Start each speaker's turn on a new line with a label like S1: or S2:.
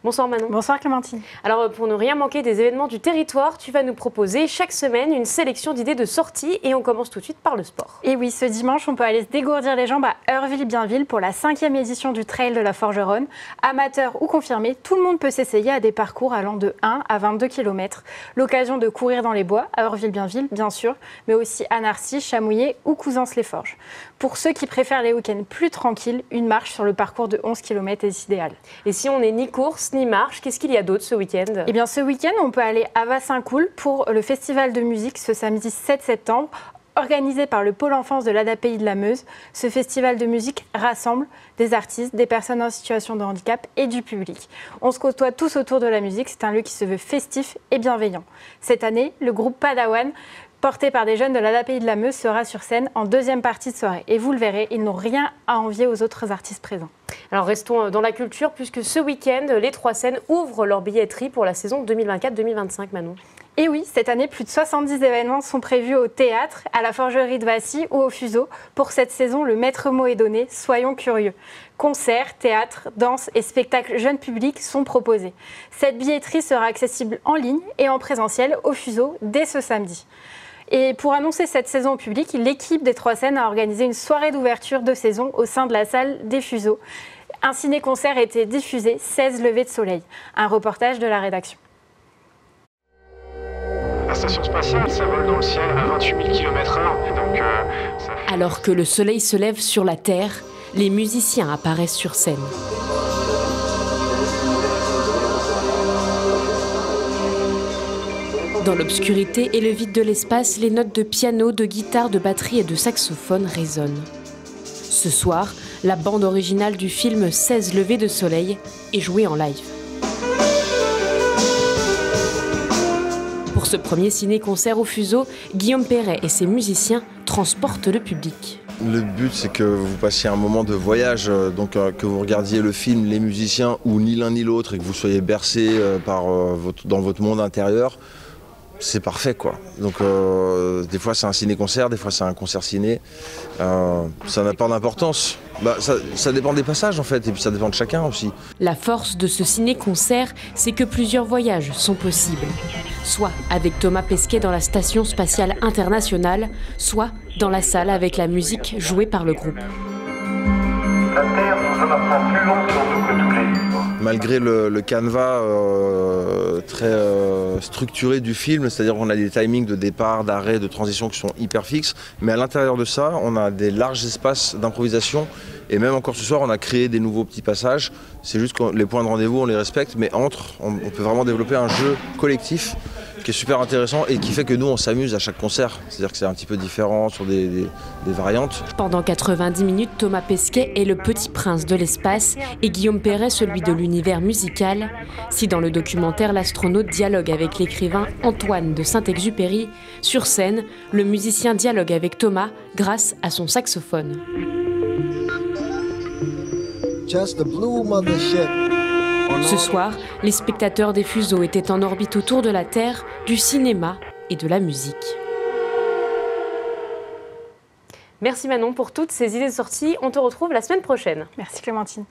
S1: Bonsoir Manon.
S2: Bonsoir Clémentine.
S1: Alors pour ne rien manquer des événements du territoire, tu vas nous proposer chaque semaine une sélection d'idées de sorties et on commence tout de suite par le sport.
S2: Et oui, ce dimanche, on peut aller se dégourdir les jambes à Heurville-Bienville pour la 5e édition du Trail de la Forgeronne. Amateur ou confirmé, tout le monde peut s'essayer à des parcours allant de 1 à 22 km. L'occasion de courir dans les bois, à Heurville-Bienville bien sûr, mais aussi à Narcy, Chamouillet ou Couzance-les-Forges. Pour ceux qui préfèrent les week-ends plus tranquilles, une marche sur le parcours de 11 km est idéale.
S1: Et si on n'est ni course ni marche, qu'est-ce qu'il y a d'autre ce week-end?
S2: Eh bien ce week-end, on peut aller à Vassincoul pour le festival de musique ce samedi 7 septembre. Organisé par le Pôle Enfance de l'ADAPI de la Meuse, ce festival de musique rassemble des artistes, des personnes en situation de handicap et du public. On se côtoie tous autour de la musique, c'est un lieu qui se veut festif et bienveillant. Cette année, le groupe Padawan, porté par des jeunes de l'ADAPI de la Meuse, sera sur scène en deuxième partie de soirée. Et vous le verrez, ils n'ont rien à envier aux autres artistes présents.
S1: Alors restons dans la culture puisque ce week-end, les Trois Scènes ouvrent leur billetterie pour la saison 2024-2025, Manon.
S2: Et oui, cette année, plus de 70 événements sont prévus au théâtre, à la Forgerie de Vassy ou au Fuseau. Pour cette saison, le maître mot est donné, soyons curieux. Concerts, théâtre, danse et spectacles jeunes publics sont proposés. Cette billetterie sera accessible en ligne et en présentiel au Fuseau dès ce samedi. Et pour annoncer cette saison au public, l'équipe des Trois Scènes a organisé une soirée d'ouverture de saison au sein de la salle des Fuseaux. Un ciné-concert a été diffusé, 16 levées de soleil. Un reportage de la rédaction.
S3: La station spatiale, ça vole dans le ciel à 28 000 km/h.
S1: Alors que le soleil se lève sur la Terre, les musiciens apparaissent sur scène. Dans l'obscurité et le vide de l'espace, les notes de piano, de guitare, de batterie et de saxophone résonnent. Ce soir, la bande originale du film 16 levées de soleil est jouée en live. Pour ce premier ciné-concert au Fuseau, Guillaume Perret et ses musiciens transportent le public.
S4: Le but, c'est que vous passiez un moment de voyage, donc que vous regardiez le film, les musiciens, ou ni l'un ni l'autre, et que vous soyez bercé dans votre monde intérieur. C'est parfait, quoi. Donc des fois c'est un ciné-concert, des fois c'est un concert ciné. Ça n'a pas d'importance. Ça dépend des passages en fait, et puis ça dépend de chacun aussi.
S1: La force de ce ciné-concert, c'est que plusieurs voyages sont possibles. Soit avec Thomas Pesquet dans la Station Spatiale Internationale, soit dans la salle avec la musique jouée par le groupe.
S3: La Terre nous en apprend plus long sur nous que tous les livres.
S4: Malgré le canevas très structuré du film, c'est-à-dire qu'on a des timings de départ, d'arrêt, de transition qui sont hyper fixes, mais à l'intérieur de ça, on a des larges espaces d'improvisation, et même encore ce soir, on a créé des nouveaux petits passages. C'est juste que les points de rendez-vous, on les respecte, mais on peut vraiment développer un jeu collectif qui est super intéressant et qui fait que nous, on s'amuse à chaque concert. C'est-à-dire que c'est un petit peu différent sur des variantes.
S1: Pendant 90 minutes, Thomas Pesquet est le petit prince de l'espace et Guillaume Perret celui de l'univers musical. Si dans le documentaire, l'astronaute dialogue avec l'écrivain Antoine de Saint-Exupéry, sur scène, le musicien dialogue avec Thomas grâce à son saxophone.
S5: Just the blue mothership.
S1: Ce soir, les spectateurs des Fuseaux étaient en orbite autour de la Terre, du cinéma et de la musique. Merci Manon pour toutes ces idées de sortie. On te retrouve la semaine prochaine.
S2: Merci Clémentine.